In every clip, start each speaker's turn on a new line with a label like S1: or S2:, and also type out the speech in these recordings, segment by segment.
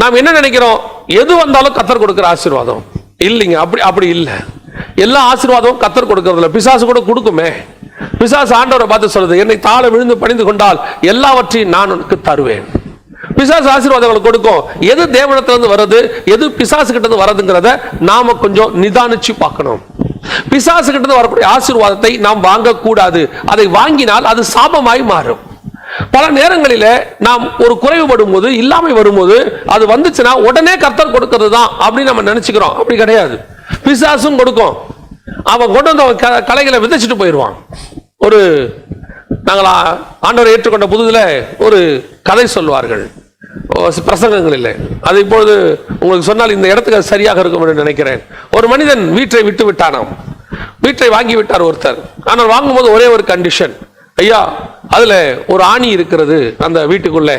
S1: நாம் என்ன நினைக்கிறோம், எது வந்தாலும் கர்த்தர் கொடுக்கிற ஆசீர்வாதம் இல்லைங்க. அப்படி இல்லை. எல்லா ஆசீர்வாதமும் கர்த்தர் கொடுக்கறதில்ல, பிசாசு கூட கொடுக்குமே. பிசாசு ஆண்டவரை பார்த்து சொல்றது, என்னை தாழ விழுந்து பணிந்து கொண்டால் எல்லாவற்றையும் நான் உனக்கு தருவேன். பிசாசு ஆசீர்வாதங்களை கொடுக்கும். எது தேவனிடத்திலிருந்து வருது, எது பிசாசு கிட்ட இருந்து வரதுங்கிறத நாம கொஞ்சம் நிதானிச்சு பார்க்கணும். பிசாசு கிட்ட இருந்து வரக்கூடிய ஆசீர்வாதத்தை நாம் வாங்கக்கூடாது. அதை வாங்கினால் அது சாபமாய் மாறும். பல நேரங்களில நாம் ஒரு குறைவுபடும் போது, இல்லாமை வரும்போது, அது வந்துச்சுன்னா உடனே கர்த்தர் கொடுக்கிறது தான் அப்படின்னு நம்ம நினைச்சுக்கிறோம். அப்படி கிடையாது. பிசாசும் கொடுக்கும். அவன் கொண்டு வந்து கலைகளை விதைச்சிட்டு போயிடுவான். ஒரு நாங்கள் ஆண்டவரை ஏற்றுக்கொண்ட புதுதுல ஒரு கதை சொல்வார்கள் பிரசங்கங்கள் இல்லை. அது இப்பொழுது உங்களுக்கு சொன்னால் இந்த இடத்துக்கு அது சரியாக இருக்கும் என்று நினைக்கிறேன். ஒரு மனிதன் வீட்டை விட்டு விட்டானாம். வீட்டை வாங்கி விட்டார் ஒருத்தர். ஆனால் வாங்கும்போது ஒரே ஒரு கண்டிஷன், ஐயா அதுல ஒரு ஆணி இருக்கிறது அந்த வீட்டுக்குள்ள,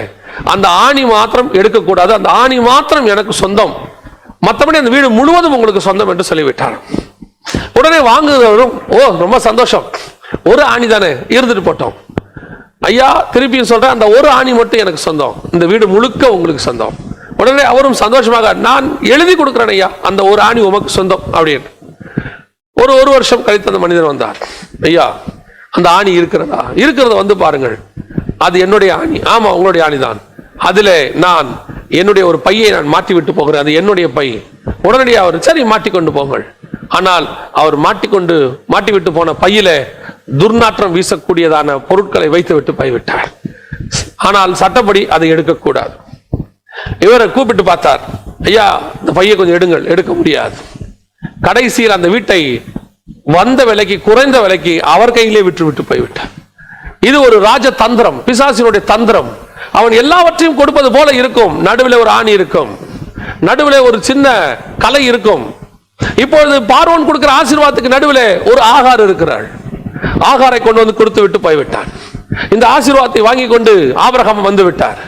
S1: அந்த ஆணி மாத்திரம் எடுக்கக்கூடாது, அந்த ஆணி மாத்திரம் எனக்கு சொந்தம், மற்றபடி அந்த வீடு முழுவதும் உங்களுக்கு சொந்தம் என்று சொல்லிவிட்டார். உடனே வாங்குகிறவரும், ஓ ரொம்ப சந்தோஷம், ஒரு ஆணி தானே இருந்துட்டு போட்டோம், ஐயா திருப்பியும் சொல்றேன், அந்த ஒரு ஆணி மட்டும் எனக்கு சொந்தம், இந்த வீடு முழுக்க உங்களுக்கு சொந்தம். உடனே அவரும் சந்தோஷமாக, நான் எழுதி கொடுக்கிறேன் ஐயா, அந்த ஒரு ஆணி உமக்கு சொந்தம் அப்படின்னு. ஒரு வருஷம் கழித்து அந்த மனிதன் வந்தார். ஐயா அந்த ஆணி இருக்கிறதா? இருக்கிறத வந்து பாருங்கள், அது என்னுடைய ஆணி. ஆமா உங்களுடைய ஆணி தான். அதுல நான் என்னுடைய ஒரு பையை நான் மாட்டி விட்டு போகிறேன், அது என்னுடைய பை. உடனடியாக அவர், சரி மாட்டிக்கொண்டு போங்கள். ஆனால் அவர் மாட்டி விட்டு போன பையில துர்நாற்றம் வீசக்கூடியதான பொருட்களை வைத்து விட்டு போய்விட்டார். ஆனால் சட்டப்படி அதை எடுக்கக்கூடாது. இவரை கூப்பிட்டு பார்த்தார், ஐயா இந்த பையை கொஞ்சம் எடுங்கள். எடுக்க முடியாது. கடைசியில் அந்த வீட்டை வந்த விலைக்கு, குறைந்த விலைக்கு அவர் கையிலே விட்டு போய்விட்டார். இது ஒரு ராஜ தந்திரம், பிசாசினுடைய தந்திரம். அவன் எல்லாவற்றையும் கொடுப்பது போல இருக்கும். நடுவில் ஒரு ஆணி இருக்கும், நடுவில் ஒரு சின்ன கலை இருக்கும். இப்பொழுது பார்வோன் கொடுக்கிற ஆசீர்வாதத்துக்கு நடுவில் ஒரு ஆகார் இருக்கிறாள். ஆகாரை கொண்டு வந்து கொடுத்து விட்டு போய்விட்டான். இந்த ஆசீர்வாதத்தை வாங்கி கொண்டு ஆபிரகாம் வந்து விட்டார்.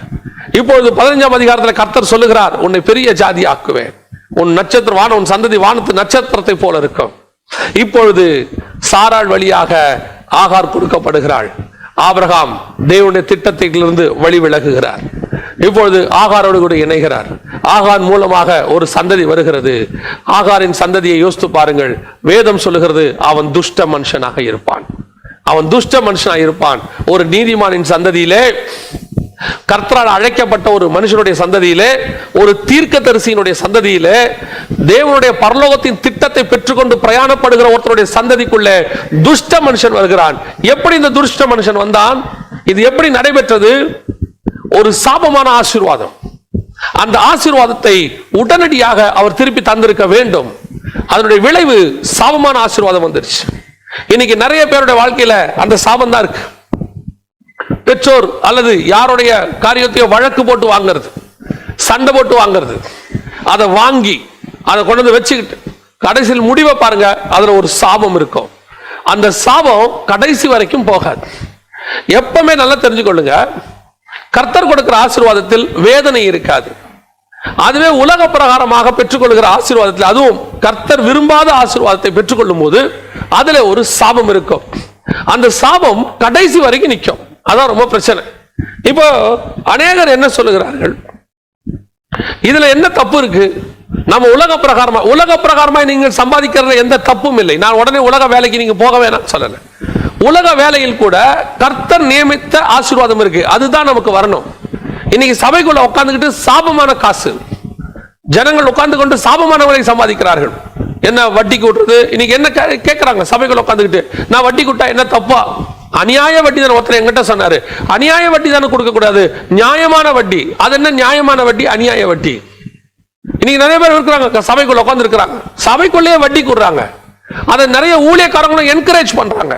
S1: இப்பொழுது 15ஆம் அதிகாரத்தில் கர்த்தர் சொல்லுகிறார், உன்னை பெரிய ஜாதி ஆக்குவேன், உன் நட்சத்திரம் உன் சந்ததி வானத்து நட்சத்திரத்தை போல இருக்கும். இப்பொழுது சாராள் வழியாக ஆகார் கொடுக்கப்படுகிறாள். ஆபிரகாம் தேவனுடைய திட்டத்திலிருந்து வழி விலகுகிறார். இப்பொழுது ஆகாரோடு கூட இணைகிறார். ஆகார் மூலமாக ஒரு சந்ததி வருகிறது. ஆகாரின் சந்ததியை யோசித்து பாருங்கள். வேதம் சொல்லுகிறது, அவன் துஷ்ட மனுஷனாக இருப்பான். அவன் துஷ்ட மனுஷனாக இருப்பான். ஒரு நீதிமானின் சந்ததியிலே, கர்த்தரால் அழைக்கப்பட்ட ஒரு மனுஷனுடைய சந்ததியிலே, ஒரு தீர்க்கதரிசியினுடைய சந்ததியிலே, தேவனுடைய பரலோகத்தின் திட்டத்தை பெற்றுக்கொண்டு பிரயாணப்படுகிற ஒருத்தருடைய சந்ததிக்குள்ளே துஷ்ட மனுஷன் வருகிறான். எப்படி இந்த துஷ்ட மனுஷன் வந்தான்? இது எப்படி நடைபெற்றது? ஒரு சாபமான ஆசீர்வாதம். அந்த ஆசீர்வாதத்தை உடனடியாக அவர் திருப்பி தந்திருக்க வேண்டும். அதனுடைய விளைவு சாபமான ஆசீர்வாதம் வந்துருச்சு. இன்னைக்கு நிறைய பேருடைய வாழ்க்கையில அந்த சாபம் தான் இருக்கு. பெற்றோர் அல்லது யாருடைய காரியத்தையோ வழக்கு போட்டு வாங்கிறது, சண்டை போட்டு வாங்கிறது, அதை வாங்கி அதை கொண்டு வந்து வச்சுக்கிட்டு கடைசியில் முடிவை பாருங்க, அதுல ஒரு சாபம் இருக்கும். அந்த சாபம் கடைசி வரைக்கும் போகாது. எப்பவுமே நல்லா தெரிஞ்சுக்கொள்ளுங்க, கர்த்தர் கொடுக்கிற ஆசீர்வாதத்தில் வேதனை இருக்காது. அதுவே உலக பிரகாரமாக பெற்றுக்கொள்கிற ஆசீர்வாதத்தில், அதுவும் கர்த்தர் விரும்பாத ஆசீர்வாதத்தை பெற்றுக்கொள்ளும் போது அதுல ஒரு சாபம் இருக்கும். அந்த சாபம் கடைசி வரைக்கும் நிற்கும். அதான் ரொம்ப பிரச்சனை. இப்போ அநேகர் என்ன சொல்லுகிறார்கள், இதுல என்ன தப்பு இருக்கு? நம்ம உலக பிரகாரமா நீங்கள் சம்பாதிக்கிறதுல எந்த தப்பும் இல்லை. நான் உடனே உலக வேலைக்கு நீங்க போக வேணாம் சொல்லல. உலக வேலையில் கூட கர்த்தர் நியமித்த ஆசீர்வாதம் இருக்கு, அதுதான் நமக்கு வரணும். இன்னைக்கு சபைக்குள்ள உட்கார்ந்துக்கிட்டு சாபமான காசு, ஜனங்கள் உட்கார்ந்து கொண்டு சாபமானவர்களை சம்பாதிக்கிறார்கள். என்ன வட்டி கூட்டுறது? இன்னைக்கு என்ன கேட்கிறாங்க சபைக்குள்ள உட்கார்ந்துக்கிட்டு, நான் வட்டி கூட்டா என்ன தப்பா? அநியாய வட்டி தானே. ஒருத்தர் என்கிட்ட சொன்னாரு, அநியாய வட்டி தானே கொடுக்க கூடாது, நியாயமான வட்டி. அது என்ன நியாயமான வட்டி, அநியாய வட்டி? இன்னைக்கு நிறைய பேர் இருக்கிறாங்க சபைக்குள்ள உட்கார்ந்து இருக்கிறாங்க, சபைக்குள்ளேயே வட்டி கூடுறாங்க. அதை நிறைய ஊழியக்காரங்களும் என்கரேஜ் பண்றாங்க.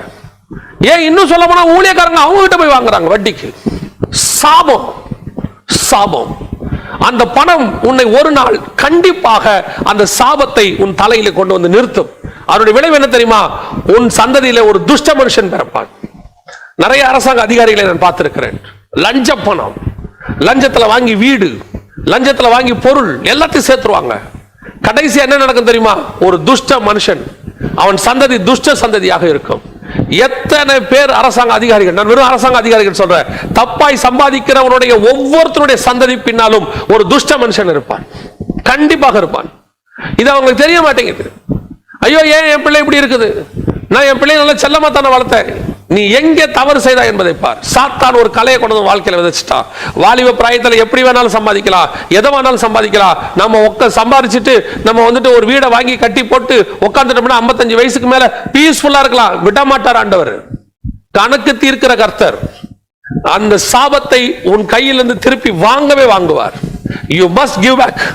S1: ஏன் இன்னும் சொல்ல போனா ஊழியக்காரங்க அவங்க கிட்ட போய் வாங்குறாங்க வட்டிக்கு. சாபம், சாபம். அந்த பணம் உன்னை ஒரு நாள் கண்டிப்பாக அந்த சாபத்தை உன் தலையில கொண்டு வந்து நிறுத்தும். அதனுடைய விளைவு என்ன தெரியுமா? உன் சந்ததியில ஒரு துஷ்ட மனுஷன் பிறப்பான். நிறைய அரசாங்க அதிகாரிகளை நான் பார்த்திருக்கிறேன். லஞ்ச பணம், லஞ்சத்துல வாங்கி வீடு, லஞ்சத்துல வாங்கி பொருள் எல்லாத்தையும் சேர்த்துருவாங்க. கடைசி என்ன நடக்கும் தெரியுமா? ஒரு துஷ்ட மனுஷன், அவன் சந்ததி துஷ்ட சந்ததியாக இருக்கும். எத்தனை பேர் அரசாங்க அதிகாரிகள், நான் வெறும் அரசாங்க அதிகாரிகள் சொல்றேன், தப்பாய் சம்பாதிக்கிறவனுடைய ஒவ்வொருத்தருடைய சந்ததி பின்னாலும் ஒரு துஷ்ட மனுஷன் இருப்பான், கண்டிப்பாக இருப்பான். இது அவங்களுக்கு தெரிய மாட்டேங்குது. ஐயோ ஏன் என் பிள்ளை இப்படி இருக்குது, நான் என் பிள்ளை நல்லா செல்லமா தானே வளர்த்தேன். நீ எங்கே தவறு செய்தா என்பதை பார். சாத்தான் ஒரு கலையை கொண்டு வாழ்க்கையில விதைச்சிட்டான். வாலிப பிராயத்தில் எப்படி வேணாலும் சம்பாதிக்கலாம், எதை வேணாலும் சம்பாதிக்கலாம். நம்ம சம்பாதிச்சுட்டு நம்ம வந்துட்டு ஒரு வீடை வாங்கி கட்டி போட்டு உட்காந்துட்டோம்னா 55 வயசுக்கு மேல பீஸ்ஃபுல்லா இருக்கலாம். விட மாட்டார் ஆண்டவர். கணக்கு தீர்க்கிற கர்த்தர். அந்த சாபத்தை உன் கையிலிருந்து திருப்பி வாங்கவே வாங்குவார். You must give back.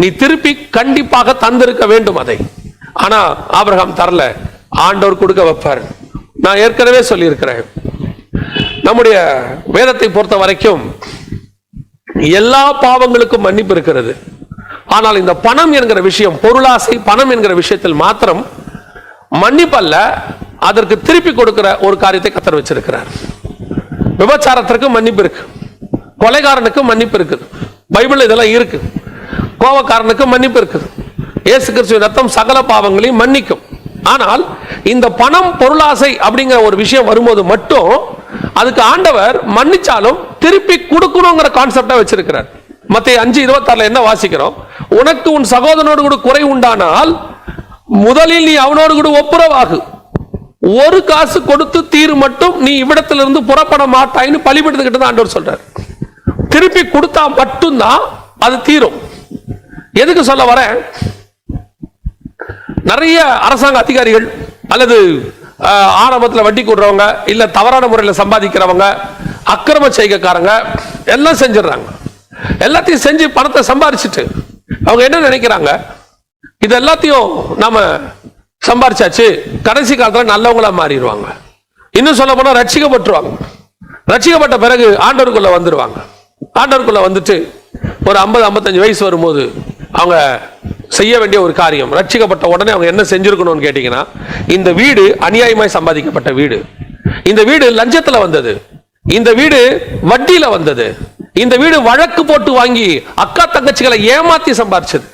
S1: நீ திருப்பி கண்டிப்பாக தந்திருக்க வேண்டும் அதை. ஆனா ஆபிரகாம் தரல, ஆண்டவர் கொடுக்க வைப்பார். நான் ஏற்கனவே சொல்லி இருக்கிறேன், நம்முடைய வேதத்தை பொறுத்த வரைக்கும் எல்லா பாவங்களுக்கும் மன்னிப்பு இருக்கிறது. ஆனால் இந்த பணம் என்கிற விஷயம், பொருளாசை, பணம் என்கிற விஷயத்தில் மாத்திரம் மன்னிப்பு அல்ல, அதற்கு திருப்பி கொடுக்கிற ஒரு காரியத்தை கர்த்தர் வச்சிருக்கிறார். விபச்சாரத்திற்கு மன்னிப்பு இருக்கு, கொலைகாரனுக்கு மன்னிப்பு இருக்குது, பைபிள் இதெல்லாம் இருக்கு. கோபக்காரனுக்கு மன்னிப்பு இருக்குது. இயேசு கிறிஸ்துவின் ரத்தம் சகல பாவங்களையும் மன்னிக்கும். ஆனால் இந்த பணம், பொருளாசை அப்படிங்கிற ஒரு விஷயம் வரும்போது மட்டும் அதுக்கு ஆண்டவர் மன்னிச்சாலும் திருப்பி கொடுக்கணுங்கிற கான்செப்டா வச்சிருக்கிறார். மத்தேயு 5:26 என்ன வாசிக்கிறோம்? உனக்கு உன் சகோதரனோடு கூட குறை உண்டானால் முதலில் நீ அவனோடு கூட ஒப்புரவாகு, ஒரு காசு கொடுத்து தீர் மட்டும் நீ இவ்விடத்திலிருந்து புறப்பட மாட்டாய்னு பலிபீடத்துக்கிட்ட தான் ஆண்டவர் சொல்றார். திருப்பி கொடுத்தா மட்டும்தான் அது தீரும். எதுக்கு சொல்ல வரேன்? நிறைய அரசாங்க அதிகாரிகள் அல்லது ஆரம்பத்தில் வட்டி கூடுறவங்க, இல்ல தவறான முறையில் சம்பாதிக்கிறவங்க, அக்கிரம செய்கைக்காரங்க எல்லாம் செஞ்சிடறாங்க. எல்லாத்தையும் செஞ்சு பணத்தை சம்பாதிச்சுட்டு அவங்க என்ன நினைக்கிறாங்க, இது எல்லாத்தையும் நாம சம்பாதிச்சாச்சு, கடைசி காலத்தில் நல்லவங்களா மாறிடுவாங்க. இன்னும் சொல்ல போனா ரட்சிக்கப்பட்டுருவாங்க. ரட்சிக்கப்பட்ட பிறகு ஆண்டவருக்குள்ள வந்துருவாங்க. ஆண்டவருக்குள்ள வந்துட்டு ஒரு 50-55 வயசு வரும்போது அவங்க செய்ய வேண்டிய ஒரு காரியம், ரட்சிக்கப்பட்ட உடனே அவங்க என்ன செஞ்சிருக்கணும்னு கேட்டீங்கன்னா, இந்த வீடு அநியாயமாய் சம்பாதிக்கப்பட்ட வீடு, இந்த வீடு லஞ்சத்துல வந்தது, இந்த வீடு வட்டியில வந்தது, இந்த வீடு வழக்கு போட்டு வாங்கி அக்கா தங்கச்சிகளை ஏமாத்தி சம்பாதிச்சது.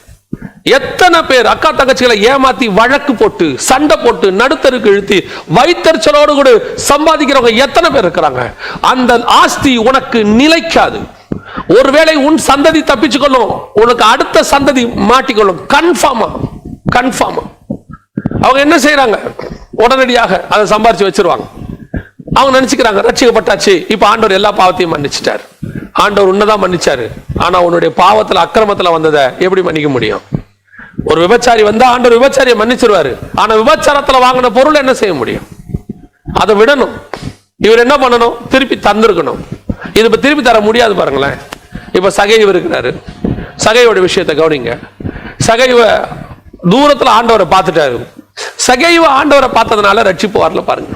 S1: எத்தனை பேர் அக்கா தங்கச்சிகளை ஏமாத்தி வழக்கு போட்டு சண்டை போட்டு நடுத்தருக்கு இழுத்தி வைத்தறிச்சலோடு கூட சம்பாதிக்கிறவங்க எத்தனை பேர் இருக்கிறாங்க? அந்த ஆஸ்தி உனக்கு நிலைக்காது. ஒருவேளை உன் சந்ததி தப்பிச்சுக்கொள்ளும், உனக்கு அடுத்த சந்ததி மாட்டிக்கொள்ளும். கன்ஃபார்மா அவங்க என்ன செய்யறாங்க? உடனடியாக அதை சம்பாரிச்சு வச்சிருவாங்க. அவங்க நினைச்சுக்கிறாங்க ரட்சிக்கப்பட்டாச்சு, இப்ப ஆண்டவர் எல்லா பாவத்தையும் மன்னிச்சிட்டார். ஆண்டவர் உன்னதான் மன்னிச்சாரு, ஆனா உன்னுடைய பாவத்துல அக்கிரமத்துல வந்ததை எப்படி மன்னிக்க முடியும்? ஒரு விபச்சாரி வந்தா ஆண்டவர் விபச்சாரியை மன்னிச்சிருவாரு, ஆனா விபச்சாரத்துல வாங்கின பொருள் என்ன செய்ய முடியும்? அதை விடணும். இவர் என்ன பண்ணணும்? திருப்பி தந்திருக்கணும். இது இப்ப திருப்பி தர முடியாது. பாருங்களேன், இப்ப சகைவு இருக்கிறாரு. சகையோட விஷயத்தை கவனிங்க. சகைவ தூரத்துல ஆண்டவரை பார்த்துட்டாரு. சகைவ ஆண்டவரை பார்த்ததுனால ரட்சிப்பு வரல. பாருங்க,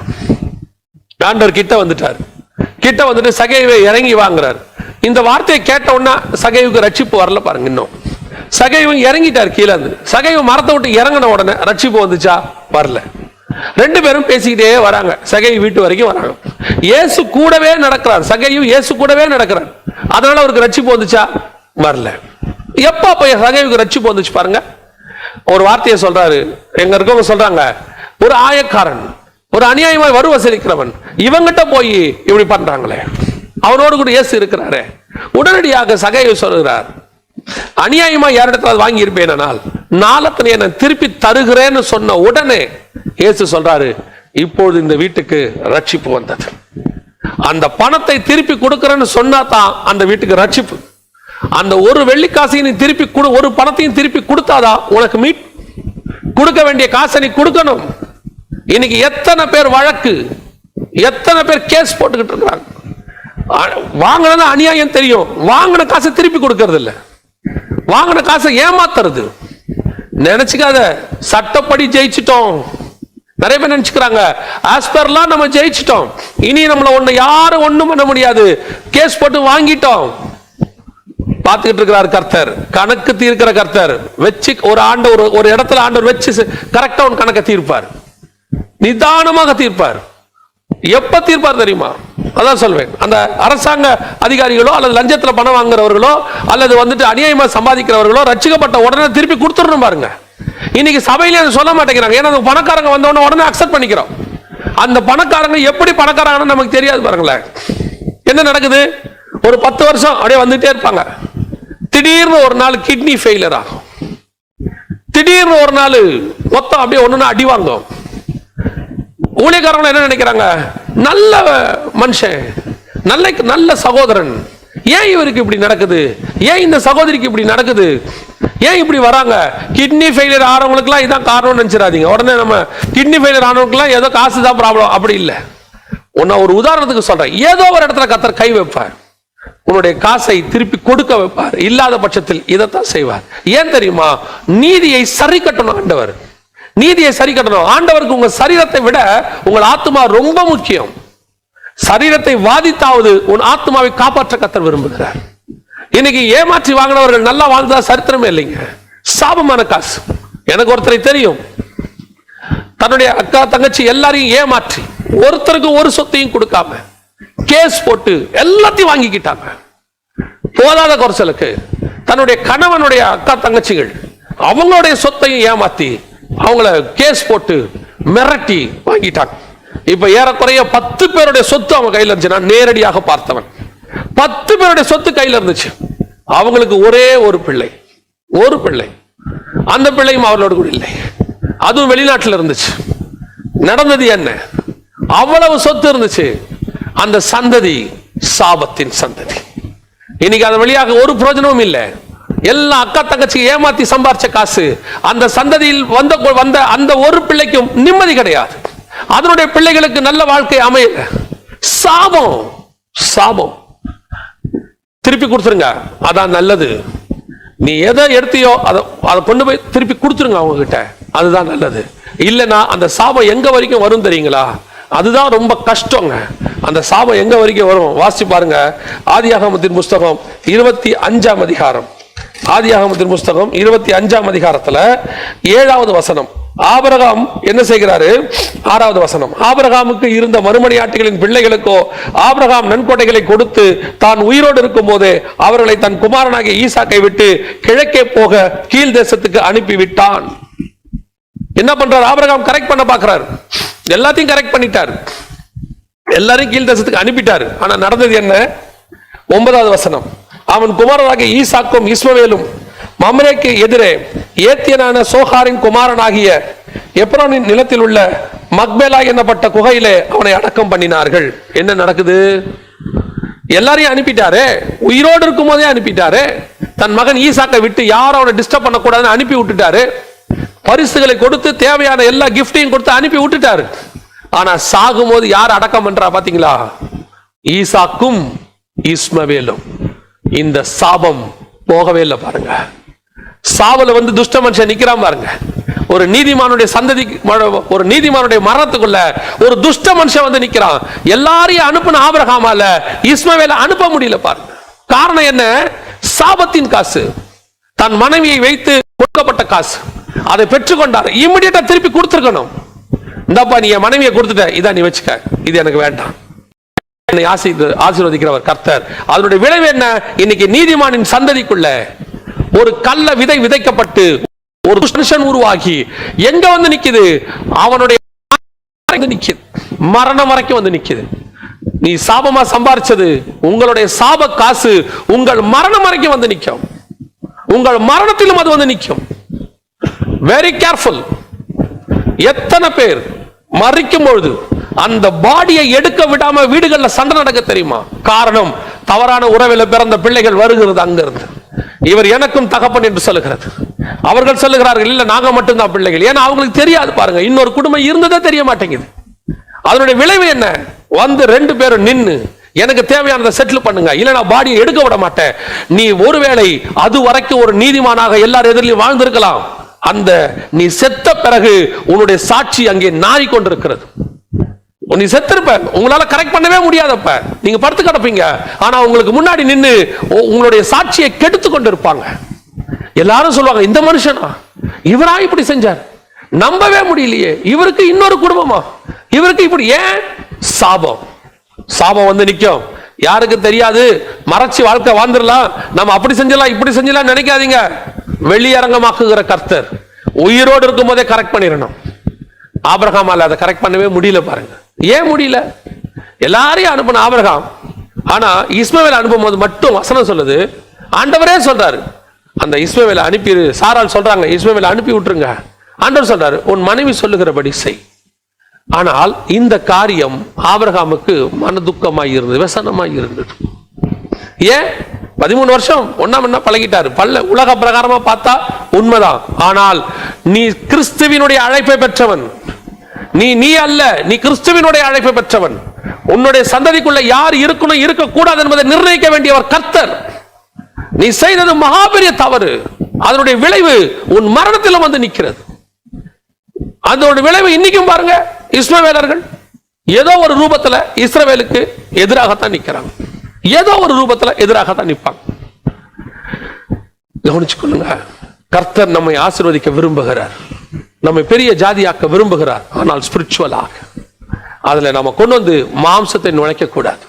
S1: ஆண்டவர் கிட்ட வந்துட்டார். கிட்ட வந்துட்டு சகைவை இறங்கி வாங்குறாரு. இந்த வார்த்தையை கேட்ட உடனே சகைவுக்கு ரட்சிப்பு வரல. பாருங்க, இன்னும் சகைவு இறங்கிட்டார் கீழே இருந்து. சகைவு மரத்தை விட்டு இறங்கின உடனே ரட்சிப்பு வந்துச்சா? வரல. ரெண்டு பேரும் பேசிக்கிட்டே வராங்க. சகைவு வீட்டு வரைக்கும் வராங்க. இயேசு கூடவே நடக்கிறார். சகைவு இயேசு கூடவே நடக்கிறார். அதனால அவருக்கு ரட்சிப்பு வந்துச்சா? வரல. எப்ப போய் சகைவுக்கு ரட்சிப்பு வந்துச்சு பாருங்க. ஒரு வார்த்தையை சொல்றாரு. எங்க இருக்கவங்க சொல்றாங்க, ஒரு ஆயக்காரன், ஒரு அநியாயமாய் வரி வசூலிக்கிறவன், இவங்கிட்ட போய் இப்படி பண்றாங்களே, அவனோடு கூட இயேசு இருக்கிறாரே. உடனடியாக சகைவு சொல்கிறார், அநியாயமா யாரிடத்துல வாங்கி இருப்பேனால் நாளத்தனை என்ன திருப்பி தருகிறேன்னு சொன்ன உடனே இயேசு சொல்றாரு, இப்பொழுது இந்த வீட்டுக்கு ரட்சிப்பு வந்தது. அந்த பணத்தை திருப்பி கொடுக்கிறேன்னு சொன்னா தான் அந்த வீட்டுக்கு ரட்சிப்பு. அந்த ஒரு வெள்ளிக்காசையும் நீ திருப்பி கொடு, ஒரு பணத்தையும் திருப்பி கொடுத்தாதான் உனக்கு மீட். கொடுக்க வேண்டிய காசை நீ கொடுக்கணும். இன்னைக்கு எத்தனை பேர் வழக்கு, எத்தனை பேர் கேஸ் போட்டுக்கிட்டு இருக்கிறாங்க. வாங்கினது அநியாயம் தெரியும், வாங்கின காசை திருப்பி கொடுக்கறது இல்லை, வாங்கின காசை ஏமாத்துறது. நினைச்சுக்காத சட்டப்படி ஜெயிச்சிட்டோம். நிறைய பேர் நினைச்சுக்கிறாங்க ஆஸ்பர்லாம் நம்ம ஜெயிச்சிட்டோம், இனி நம்மள ஒண்ணு யாரும் ஒண்ணும் பண்ண முடியாது, கேஸ் போட்டு வாங்கிட்டோம். பார்த்துக்கிட்டு இருக்கிறார் கர்த்தர், கணக்கு தீர்க்கிற கர்த்தர். வச்சு ஒரு ஆண்டு ஒரு இடத்துல ஆண்டவர் வச்சு கரெக்டா ஒரு கணக்கை தீர்ப்பார், நிதானமாக தீர்ப்பார். எப்ப தீர்ப்பார் தெரியுமா? அதான் சொல்வேன், அந்த அரசாங்க அதிகாரிகளோ அல்லது லஞ்சத்துல பணம் வாங்குறவர்களோ அல்லது வந்துட்டு அநியாயமா சம்பாதிக்கிறவர்களோ ரட்சிக்கப்பட்ட உடனே திருப்பி கொடுத்துடணும். பாருங்க, இன்னைக்கு சபையிலே சொல்ல மாட்டேங்கிறாங்க. ஏன்னா பணக்காரங்க வந்த உடனே அக்செப்ட் பண்ணிக்கிறோம். அந்த பணக்காரங்க எப்படி பணக்காரங்க நமக்கு தெரியாது பாருங்களேன். என்ன நடக்குது? ஒரு 10 வருஷம் அப்படியே வந்துட்டே இருப்பாங்க. திடீர்னு ஒரு நாள் கிட்னி ஃபெயிலியர் ஆகும். திடீர்னு ஒரு நாள் மொத்தம் அப்படியே ஒண்ணு அடி வாங்கும். ஊழியக்காரங்க என்ன நினைக்கிறாங்க? நல்ல மனுஷன், நல்ல சகோதரன், ஏன் இவருக்கு இப்படி நடக்குது? ஏன் இந்த சகோதரிக்கு இப்படி நடக்குது? ஏன் இப்படி வராங்க? கிட்னி ஃபெயிலியர் ஆறவங்களுக்குலாம் இதான் காரணம்னு நினைச்சிடாதீங்க. உடனே நம்ம கிட்னி ஃபெயிலியர் ஆனவங்களுக்குலாம் ஏதோ காசு தான் ப்ராப்ளம், அப்படி இல்லை. உன்னை ஒரு உதாரணத்துக்கு சொல்றேன். ஏதோ ஒரு இடத்துல கர்த்தர் கை வைப்பார், உன்னுடைய காசை திருப்பி கொடுக்க வைப்பார். இல்லாத பட்சத்தில் இதைத்தான் செய்வார். ஏன் தெரியுமா? நீதியை சரி கட்டணும் ஆண்டவர். நீதியை சரி கட்டணும். ஆண்டவருக்கு உங்க சரீரத்தை விட உங்கள் ஆத்மா ரொம்ப முக்கியம். சரீரத்தை வாதித்தாவது உன் ஆத்மாவை காப்பாற்ற கர்த்தர் விரும்புகிறார். இன்னைக்கு ஏமாற்றி வாங்கினவர்கள் நல்லா வாழ்ந்தா சரித்திரமே இல்லைங்க. சாபமான காசு. எனக்கு ஒருத்தரை தெரியும், தன்னுடைய அக்கா தங்கச்சி எல்லாரையும் ஏமாற்றி ஒருத்தருக்கு ஒரு சொத்தையும் கொடுக்காம கேஸ் போட்டு எல்லாத்தையும் வாங்கிக்கிட்டாங்க. போதாத குறைச்சலுக்கு தன்னுடைய கணவனுடைய அக்கா தங்கச்சிகள் அவங்களுடைய சொத்தையும் ஏமாத்தி அவங்கள கேஸ் போட்டு மிரட்டி வாங்கிட்டாங்க. இப்ப ஏறக்குறைய 10 பேருடைய சொத்து அவங்க கையில் இருந்துச்சு. நான் நேரடியாக பார்த்தவன். 10 பேருடைய சொத்து கையில் இருந்துச்சு. அவங்களுக்கு ஒரே ஒரு பிள்ளை. அந்த பிள்ளையும் அவர்களோடு கூட இல்லை. அதுவும் வெளிநாட்டில் இருந்துச்சு. நடந்தது என்ன? அவ்வளவு சொத்து இருந்துச்சு. அந்த சந்ததி சாபத்தின் சந்ததி. இன்னைக்கு அது வழியாக ஒரு பிரயோஜனமும் இல்லை. எல்லா அக்கா தங்கச்சி ஏமாத்தி சம்பாரிச்ச காசு அந்த சந்ததியில் வந்த அந்த ஒரு பிள்ளைக்கும் நிம்மதி கிடையாது. அதனுடைய பிள்ளைகளுக்கு நல்ல வாழ்க்கை அமையல. சாபம். திருப்பி கொடுத்துருங்க, அதான் நல்லது. நீ எதை எடுத்தியோ அதை கொண்டு போய் திருப்பி கொடுத்துருங்க அவங்க கிட்ட, அதுதான் நல்லது. இல்லைன்னா அந்த சாபம் எங்க வரைக்கும் வரும் தெரியுங்களா? அதுதான் ரொம்ப கஷ்டங்க. அந்த சாபம் எங்க வரைக்கும் வரும் வாசிச்சு பாருங்க. ஆதியாகமத்தின் புஸ்தகம் 25ஆம் அதிகாரம். ஆதியாகமத்தின் புஸ்தகம் 25ஆம் அதிகாரத்துல 7வது வசனம். ஆபிரகாம் என்ன செய்கிறாரு? 6வது வசனம். ஆபிரகாமுக்கு இருந்த மறுமனையாட்டிகளின் பிள்ளைகளுக்கோ ஆபிரகாம் நன்கொடைகளை கொடுத்து தான் உயிரோடு இருக்கும் போதே அவர்களை தன் குமாரனாகிய ஈசாக்கை விட்டு கிழக்கே போக கீழ் தேசத்துக்கு அனுப்பி விட்டான். என்ன பண்றாரு? ஆபிரகாம் கரெக்ட் பண்ண பாக்குறாரு. எல்லாத்தையும் கரெக்ட் பண்ணிட்டாரு. எல்லாரையும் கீழ் தேசத்துக்கு அனுப்பிட்டாரு. ஆனா நடந்தது என்ன? 9வது வசனம். அவன் குமாரனாகிய ஈசாக்கும் இஸ்மவேலும் மம்ரேக்கு எதிரே ஏத்தியனான சோகாரின் குமாரனாகிய எப்ரோனின் நிலத்தில் உள்ள மக்பேலா என்னப்பட்ட குகையிலே அவனை அடக்கம் பண்ணினார்கள். என்ன நடக்குது? எல்லாரையும் அனுப்பிட்டாரு. உயிரோடு இருக்கும் போதே அனுப்பிட்டாரு. தன் மகன் ஈசாக்கை விட்டு யாரும் அவனை டிஸ்டர்ப் பண்ணக்கூடாதுன்னு அனுப்பி விட்டுட்டாரு. பரிசுகளை கொடுத்து தேவையான எல்லா கிஃப்டையும் கொடுத்து அனுப்பி விட்டுட்டாரு. ஆனா சாகும் போது யார் அடக்கம் பண்றா பாத்தீங்களா? ஈசாக்கும் இஸ்மவேலும். இந்த சாபம் போகவே இல்லை பாருங்க. சாவல துஷ்ட மனுஷன் நிக்கிறான் பாருங்க. ஒரு நீதிமானுடைய சந்ததி, ஒரு நீதிமானுடைய மரணத்துக்குள்ள ஒரு துஷ்ட மனுஷன் நிக்கிறான். எல்லாரையும் அனுப்பின ஆபிரகாமால இஸ்மவேலை அனுப்ப முடியல பாருங்க. காரணம் என்ன? சாபத்தின் காசு. தன் மனைவியை வைத்து கொடுக்கப்பட்ட காசு. அதை பெற்றுக்கொண்டார். இமிடியேட்டா திருப்பி கொடுத்துருக்கணும். இந்தப்பா நீ என் மனைவியை கொடுத்துட்ட, இதான் நீ வச்சுக்க, இது எனக்கு வேண்டாம். என்னை ஆசீர்வதிக்கிறவர் கர்த்தர். அதனுடைய விளைவு என்ன? இன்னைக்கு நீதிமானின் சந்ததிக்குள்ள ஒரு கள்ள விதை விதைக்கப்பட்டு ஒரு மனுஷன் உருவாகி எங்க நிக்குது? அவனுடைய நிக்குது, மரணம் வரைக்கும் நிக்குது. நீ சாபமா சம்பாரிச்சது, உங்களுடைய சாப காசு உங்கள் மரணம் வரைக்கும் நிக்கும். உங்கள் மரணத்திலும் அது நிக்கும். Very careful. எத்தனை பேர் மறிக்கும் பொழுது அந்த பாடியை எடுக்க விடாம வீடுகள்ல சண்டை நடக்க தெரியுமா? காரணம், தவறான உறவில் பிறந்த பிள்ளைகள் வருகிறது அங்கிருந்து. இவர் எனக்கும் தகப்பன் என்று சொல்லுகிறது. அவர்கள் சொல்லுகிறார்கள், இல்ல நாங்க மட்டும்தான் பிள்ளைகள். ஏன்னா அவங்களுக்கு தெரியாது பாருங்க, இன்னொரு குடும்பம் இருந்ததே தெரிய மாட்டேங்குது. அதனுடைய விளைவு என்ன? 2 பேரும் நின்னு எனக்கு தேவையானதை செட்டில் பண்ணுங்க, இல்ல நான் பாடியை எடுக்க விட மாட்டேன். நீ ஒருவேளை அது வரைக்கும் ஒரு நீதிமானாக எல்லார் எதிரிலும் வாழ்ந்திருக்கலாம். அந்த நீ செத்த பிறகு உன்னுடைய சாட்சி அங்கே நாறிக்கொண்டிருக்கிறது. நீ செத்திருப்ப, உங்களால கரெக்ட் பண்ணவே முடியாதப்ப நீங்க படுத்து கிடப்பீங்க. ஆனா உங்களுக்கு முன்னாடி நின்னு உங்களுடைய சாட்சியை கெடுத்து கொண்டு இருப்பாங்க. எல்லாரும் சொல்லுவாங்க, இந்த மனுஷனா இவரா இப்படி செஞ்சார், நம்பவே முடியலையே, இவருக்கு இன்னொரு குடும்பமா, இவருக்கு இப்படி. ஏன்? சாபம் நிக்கும். யாருக்கு தெரியாது? மறைச்சு வாழ்க்கை வாழ்ந்துடலாம், நம்ம அப்படி செஞ்சலாம் இப்படி செஞ்சலாம் நினைக்காதீங்க. வெளியரங்கமாக்குகிற கர்த்தர் உயிரோடு இருக்கும் போதே கரெக்ட் பண்ணிடணும். ஆபிரகாமால அதை கரெக்ட் பண்ணவே முடியல பாருங்க. ஏன் முடியல? எல்லாரையும் அனுப்பின ஆபிரகாம், ஆனா இஸ்மவேலை அனுப்பும் போது மட்டும் வசனம் சொல்லுது, ஆண்டவரே சொல்றாரு அந்த இஸ்மவேலை அனுப்பி, சாரால் சொல்றாங்க இஸ்மவேலை அனுப்பி விட்டுருங்க. ஆண்டவர் சொல்றாரு உன் மனைவி சொல்லுகிறபடி செய். ஆனால் இந்த காரியம் ஆபிரகாமுக்கு மன துக்கமாய் இருந்தது, व्यसனமாய் இருந்தது. ஏன்? 13 வருஷம் ஒண்ணா பழகிட்டாரு. உலக பிரகாரமா பார்த்தா உண்மைதான். ஆனால் நீ கிறிஸ்துவினுடைய அழைப்பை பெற்றவன், நீ அல்ல, நீ கிறிஸ்துவினுடைய அழைப்பை பெற்றவன். உன்னுடைய சந்ததிக்குள்ள யார் இருக்கணும் இருக்கக்கூடாது என்பதை நிர்ணயிக்க வேண்டியவர் கர்த்தர். நீ செய்தது மகாபெரிய தவறு. அதனுடைய விளைவு உன் மரணத்திலும் வந்து நிற்கிறது. அதோட விளைவு இன்னைக்கும் பாருங்க, இஸ்மவேலர்கள் ஏதோ ஒரு ரூபத்துல இஸ்ரவேலுக்கு எதிராகத்தான் நிற்கிறாங்க, ஏதோ ஒரு ரூபத்துல எதிராகத்தான் நிற்பாங்க. கவனிச்சுக்கொள்ளுங்க, கர்த்தர் நம்மை ஆசீர்வதிக்க விரும்புகிறார், நம்மை பெரிய ஜாதியாக்க விரும்புகிறார். ஆனால் ஸ்பிரிச்சுவலாக அதுல நம்ம கொண்டு வந்து மாம்சத்தை நுழைக்க கூடாது.